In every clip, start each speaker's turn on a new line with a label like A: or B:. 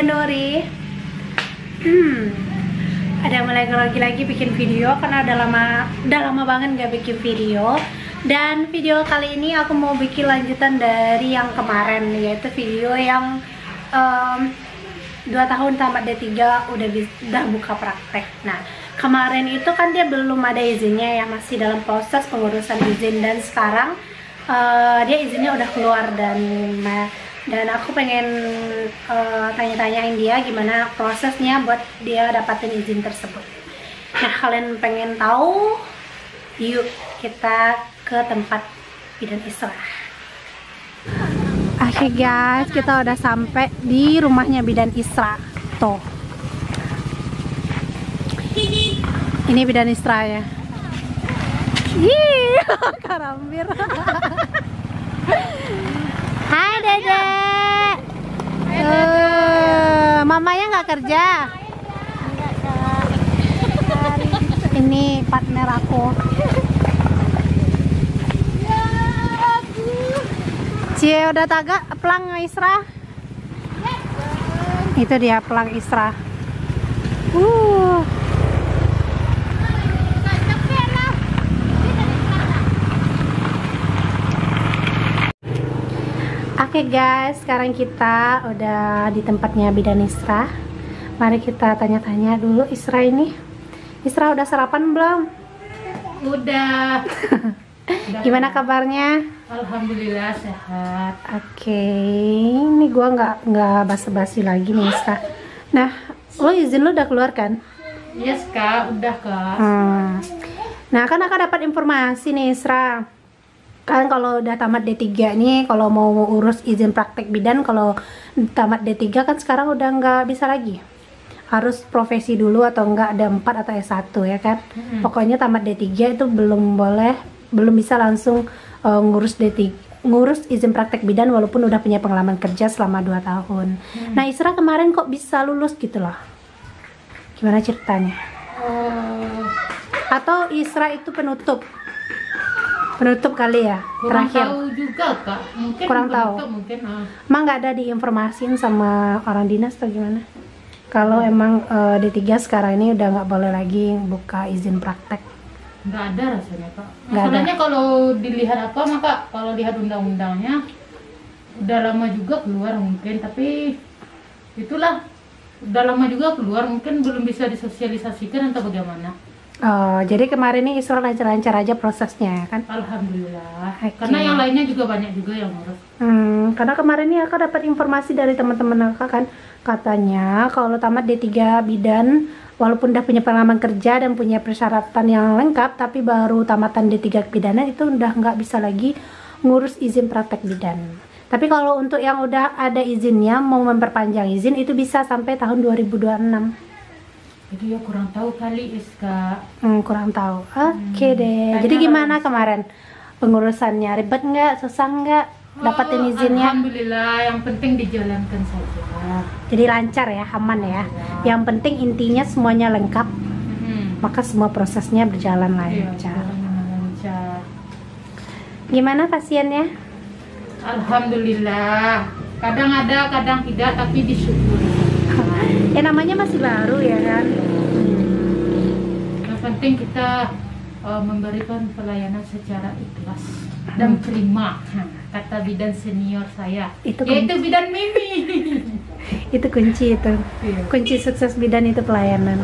A: saya Nuri. Ada mulai lagi bikin video karena udah lama banget gak bikin video. Dan video kali ini aku mau bikin lanjutan dari yang kemarin, yaitu video yang 2 tahun tamat D3 udah buka praktek. Nah, kemarin itu kan dia belum ada izinnya ya, masih dalam proses pengurusan izin, dan sekarang dia izinnya udah keluar, dan aku pengen tanya-tanyain dia gimana prosesnya buat dia dapatin izin tersebut. Nah, kalian pengen tahu? Yuk kita ke tempat bidan Isra. Oke guys, kita udah sampai di rumahnya bidan Isra. Tuh, ini bidan Isra ya. Ih, karambir. Hai Dedek. Mamanya nggak kerja. Ini partner aku. Cie udah tagak pelang Isra. Itu dia pelang Isra. Oke guys, sekarang kita udah di tempatnya bidan Isra. Mari kita tanya-tanya dulu Isra ini. Isra udah sarapan belum?
B: Udah.
A: Gimana kabarnya?
B: Alhamdulillah sehat.
A: Oke, ini gua nggak basa-basi lagi nih Isra. Nah, lo izin lo udah keluar kan?
B: Yes kak, udah kak.
A: Nah, kan aku dapat informasi nih Isra. Kan kalau udah tamat D3 nih, kalau mau urus izin praktek bidan, kalau tamat D3 kan sekarang udah nggak bisa lagi. Harus profesi dulu atau enggak ada 4 atau S1 ya kan. Pokoknya tamat D3 itu belum bisa langsung ngurus izin praktek bidan walaupun udah punya pengalaman kerja selama 2 tahun. Nah, Isra kemarin kok bisa lulus gitu loh. Gimana ceritanya? Atau Isra itu penutup kali ya?
B: Kurang
A: terakhir
B: tahu juga kak. Mungkin
A: kurang tahu.
B: Mungkin.
A: Emang nggak ada diinformasiin sama orang dinas atau gimana? Kalau emang D3 sekarang ini udah nggak boleh lagi buka izin praktek.
B: Nggak ada rasanya kak.
A: Nggak
B: Masalahnya kalau dilihat maka kalau lihat undang-undangnya udah lama juga keluar mungkin, tapi itulah udah lama juga keluar, mungkin belum bisa disosialisasikan atau bagaimana.
A: Jadi kemarin ini Isra lancar-lancar aja prosesnya kan?
B: Alhamdulillah.
A: Okay.
B: Karena yang lainnya juga banyak juga yang ngurus.
A: Karena kemarin ini aku dapat informasi dari teman-teman aku kan, katanya kalau tamat D3 bidan walaupun udah punya pengalaman kerja dan punya persyaratan yang lengkap, tapi baru tamatan D3 bidanan itu udah nggak bisa lagi ngurus izin praktek bidan. Tapi kalau untuk yang udah ada izinnya mau memperpanjang izin itu bisa sampai tahun 2026.
B: Jadi ya kurang tahu kali Iska.
A: Kurang tahu. Oke deh. Jadi gimana kemarin pengurusannya? Ribet nggak? Susah nggak dapatin izinnya?
B: Alhamdulillah, yang penting dijalankan saja.
A: Jadi lancar ya, aman ya. Yang penting intinya semuanya lengkap. Maka semua prosesnya berjalan lancar.
B: Lancar.
A: Gimana pasiennya?
B: Alhamdulillah. Kadang ada, kadang tidak, tapi disyukuri.
A: Ya namanya masih baru ya kan.
B: Yang penting kita memberikan pelayanan secara ikhlas dan terima, kata bidan senior saya, yaitu bidan Mimi.
A: Itu kunci itu.
B: Iya.
A: Kunci sukses bidan itu pelayanan.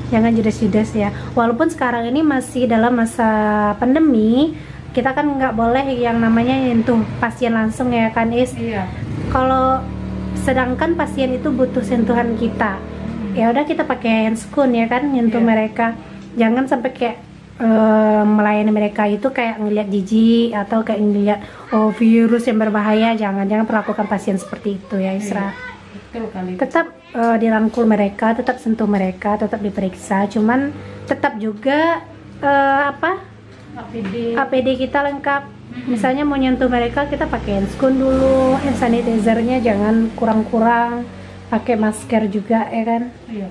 A: Jangan judes-judes ya. Walaupun sekarang ini masih dalam masa pandemi, kita kan nggak boleh yang namanya nyentuh pasien langsung ya kan Is.
B: Iya.
A: Kalau sedangkan pasien itu butuh sentuhan kita, ya udah kita pakai handscoon ya kan, nyentuh mereka. Jangan sampai kayak melayani mereka itu kayak ngelihat jijik atau kayak ngelihat virus yang berbahaya. Jangan perlakukan pasien seperti itu ya Isra.
B: Betul kali.
A: Tetap dirangkul mereka, tetap sentuh mereka, tetap diperiksa. Cuman tetap juga APD kita lengkap. Misalnya mau nyentuh mereka, kita pakai handscoon dulu, hand sanitizernya jangan kurang-kurang, pakai masker juga ya kan.
B: Iya.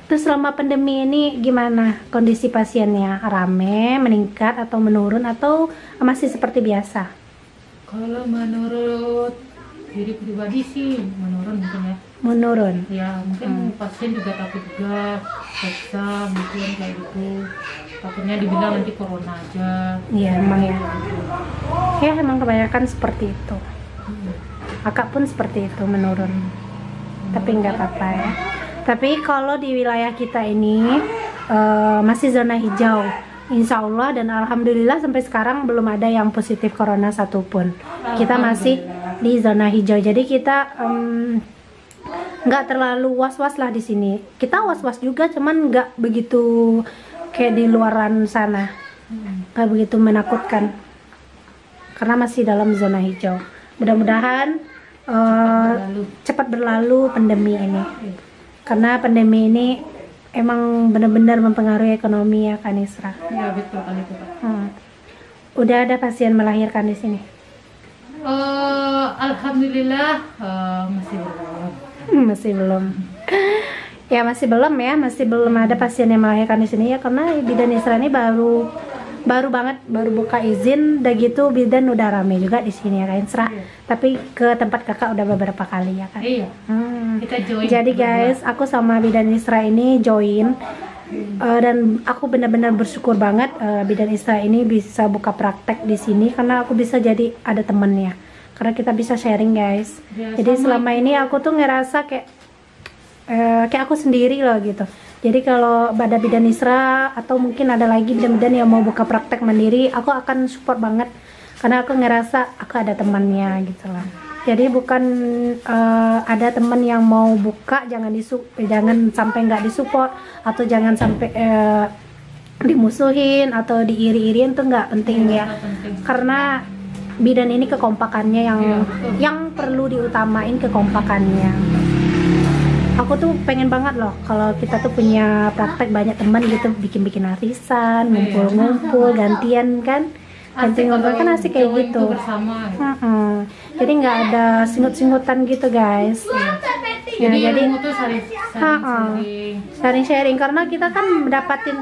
A: Terus selama pandemi ini gimana kondisi pasiennya? Rame, meningkat atau menurun atau masih seperti biasa?
B: Kalau menurut diri pribadi sih menurun. menurun mungkin ya.
A: Menurun.
B: Ya mungkin pasien juga takut juga periksa mungkin kayak gitu, takutnya dibilang nanti corona aja.
A: Iya emang ya. Ya emang kebanyakan seperti itu. Akak pun seperti itu, menurun. Tapi nggak apa-apa ya. Tapi kalau di wilayah kita ini masih zona hijau, insya Allah, dan alhamdulillah sampai sekarang belum ada yang positif corona satupun. Kita masih di zona hijau, jadi kita nggak terlalu was-was lah di sini. Kita was-was juga, cuman nggak begitu kayak di luaran sana, nggak begitu menakutkan karena masih dalam zona hijau. Mudah-mudahan cepat berlalu pandemi ini, karena pandemi ini emang benar-benar mempengaruhi ekonomi ya, Kak Nisra.
B: Ya betul kali itu, Kak.
A: Udah ada pasien melahirkan di sini?
B: Alhamdulillah masih belum.
A: Masih belum. Ya masih belum ya, masih belum ada pasien yang melahirkan di sini ya, karena bidan Nisra ini baru banget, baru buka izin, udah gitu bidan udah rame juga di sini ya Kak Nisra. Tapi ke tempat kakak udah beberapa kali ya kan.
B: Iya. Kita join.
A: Jadi guys, aku sama bidan Nisra ini join, dan aku benar-benar bersyukur banget bidan Nisra ini bisa buka praktek di sini, karena aku bisa jadi ada temennya, karena kita bisa sharing guys.
B: Ya,
A: jadi selama ini aku tuh ngerasa kayak aku sendiri loh gitu. Jadi kalau ada bidan Nisra atau mungkin ada lagi bidan-bidan yang mau buka praktek mandiri, aku akan support banget, karena aku ngerasa aku ada temannya gitu lah. Jadi bukan ada teman yang mau buka jangan sampai nggak disupport, atau jangan sampai dimusuhin atau diiri-iriin, tuh nggak penting ya. Karena bidan ini kekompakannya yang perlu diutamain, kekompakannya. Aku tuh pengen banget loh kalau kita tuh punya praktek banyak teman gitu, bikin-bikin arisan, ngumpul-ngumpul, gantian kan. Ganti ngobrol kan asik kayak gitu.
B: Bersama,
A: jadi nggak ada singut-singutan gitu guys. Ya, jadi
B: itu
A: sharing, karena kita kan dapatin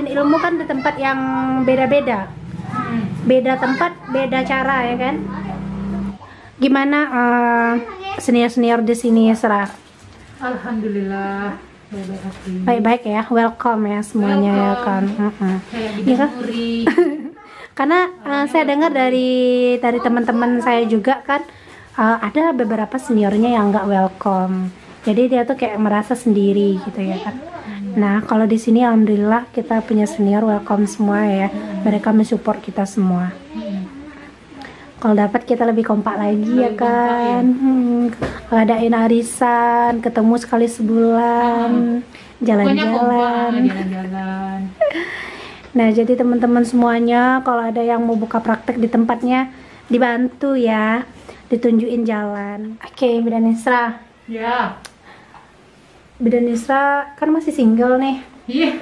A: ilmu kan di tempat yang beda-beda. Beda tempat, beda cara ya kan. Gimana senior-senior di sini Sera?
B: Alhamdulillah
A: baik-baik ya, welcome ya semuanya ya kan. Ya kan? Karena saya dengar dari teman-teman saya juga kan, ada beberapa seniornya yang nggak welcome, jadi dia tuh kayak merasa sendiri gitu ya kan. Nah kalau di sini alhamdulillah kita punya senior welcome semua ya, mereka mensupport kita semua. Kalau dapat kita lebih kompak lagi ya kan. Ngadain arisan, ketemu sekali sebulan, jalan-jalan. Nah jadi teman-teman semuanya, kalau ada yang mau buka praktek di tempatnya, dibantu ya, ditunjukin jalan. Oke, bidan Nisra.
B: Ya.
A: Bidan Nisra kan masih single nih.
B: Iya.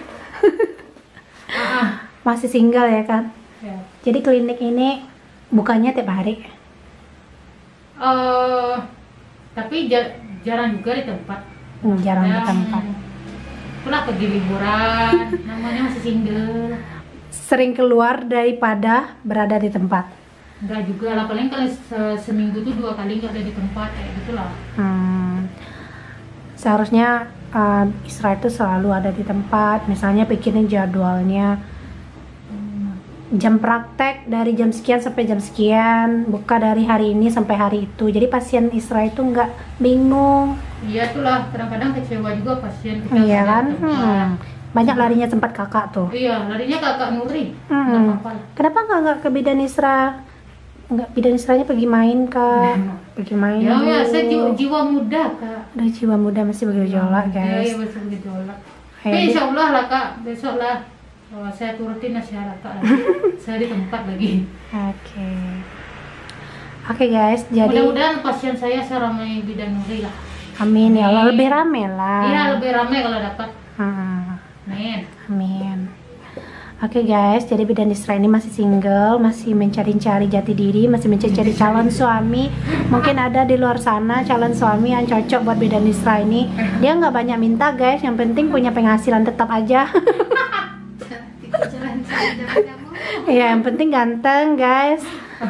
A: Masih single ya kan.
B: Ya.
A: Jadi klinik ini bukannya tiap hari?
B: Tapi jarang juga di tempat.
A: Jarang di tempat.
B: Pulang pergi liburan, namanya masih single.
A: Sering keluar daripada berada di tempat?
B: Enggak juga lah, paling kali seminggu tuh 2 kali nggak ada di tempat kayak gitulah.
A: Seharusnya Isra itu selalu ada di tempat, misalnya bikin jadwalnya. Jam praktek dari jam sekian sampai jam sekian, buka dari hari ini sampai hari itu, jadi pasien Isra itu nggak bingung.
B: Iya itulah, kadang-kadang kecewa juga pasien kita.
A: Iya kan, banyak larinya tempat kakak tuh.
B: Iya, larinya kakak Nuri.
A: Kenapa nggak ke bidan Isra? Nggak, bidan Isranya pergi main kak, pergi main.
B: Ya saya jiwa muda kak.
A: Udah jiwa muda masih bergejolak guys.
B: Iya masih bergejolak. Insya Allah lah kak, besok lah. Saya turutin nasihat kak. Saya di tempat lagi. Oke guys, jadi mudah-mudahan pasien saya seramai bidan Nuri lah.
A: Amin ya Allah, lebih rame lah.
B: Iya lebih rame kalau dapat.
A: Amin. Oke guys, jadi bidan Nisra ini masih single, masih mencari-cari jati diri, masih mencari calon suami. Mungkin ada di luar sana calon suami yang cocok buat bidan Nisra ini. Dia nggak banyak minta guys, yang penting punya penghasilan tetap aja. Ya yang penting ganteng guys.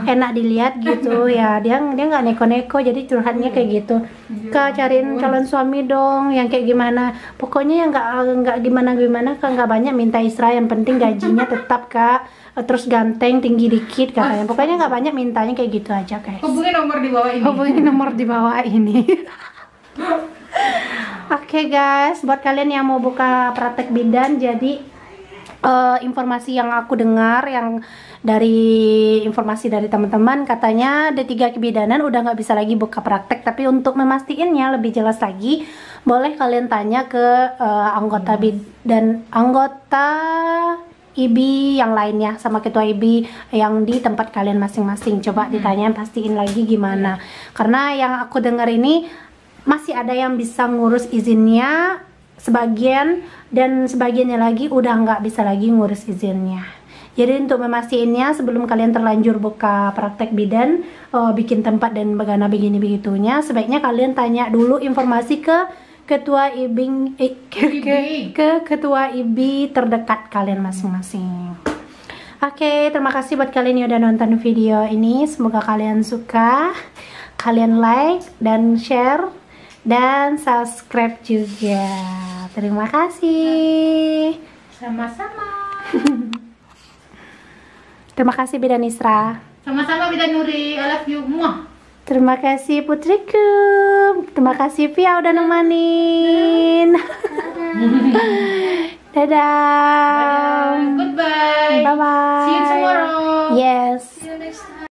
A: enak dilihat gitu ya. Dia nggak neko-neko, jadi curhatnya kayak gitu. Kak, cariin calon suami dong yang kayak gimana. Pokoknya yang nggak gimana Kak, nggak banyak minta Isra, yang penting gajinya tetap Kak. Terus ganteng, tinggi dikit katanya. Pokoknya nggak banyak mintanya, kayak gitu aja guys.
B: Hubungi nomor di bawah ini.
A: Hubungi nomor di bawah ini. Oke guys, buat kalian yang mau buka praktek bidan, jadi informasi yang aku dengar, yang dari informasi dari teman-teman, katanya D3 kebidanan udah nggak bisa lagi buka praktek. Tapi untuk memastiinnya lebih jelas lagi, boleh kalian tanya ke anggota bidan, anggota IBI yang lainnya, sama ketua IBI yang di tempat kalian masing-masing. Coba ditanya, pastiin lagi gimana. Karena yang aku dengar ini masih ada yang bisa ngurus izinnya sebagian, dan sebagiannya lagi udah nggak bisa lagi ngurus izinnya. Jadi untuk memastiinnya, sebelum kalian terlanjur buka praktek bidan, bikin tempat dan bagaimana begini begitunya, sebaiknya kalian tanya dulu informasi ke ketua IBI, ke ketua IBI terdekat kalian masing-masing. Oke, terima kasih buat kalian yang udah nonton video ini. Semoga kalian suka, kalian like dan share dan subscribe juga. Terima kasih.
B: Sama-sama.
A: Terima kasih Bidan Isra.
B: Sama-sama Bidan Nuri. I love you. Muah.
A: Terima kasih putriku. Terima kasih Via udah nemenin. Dadah.
B: Goodbye.
A: Bye bye.
B: See you tomorrow.
A: Yes.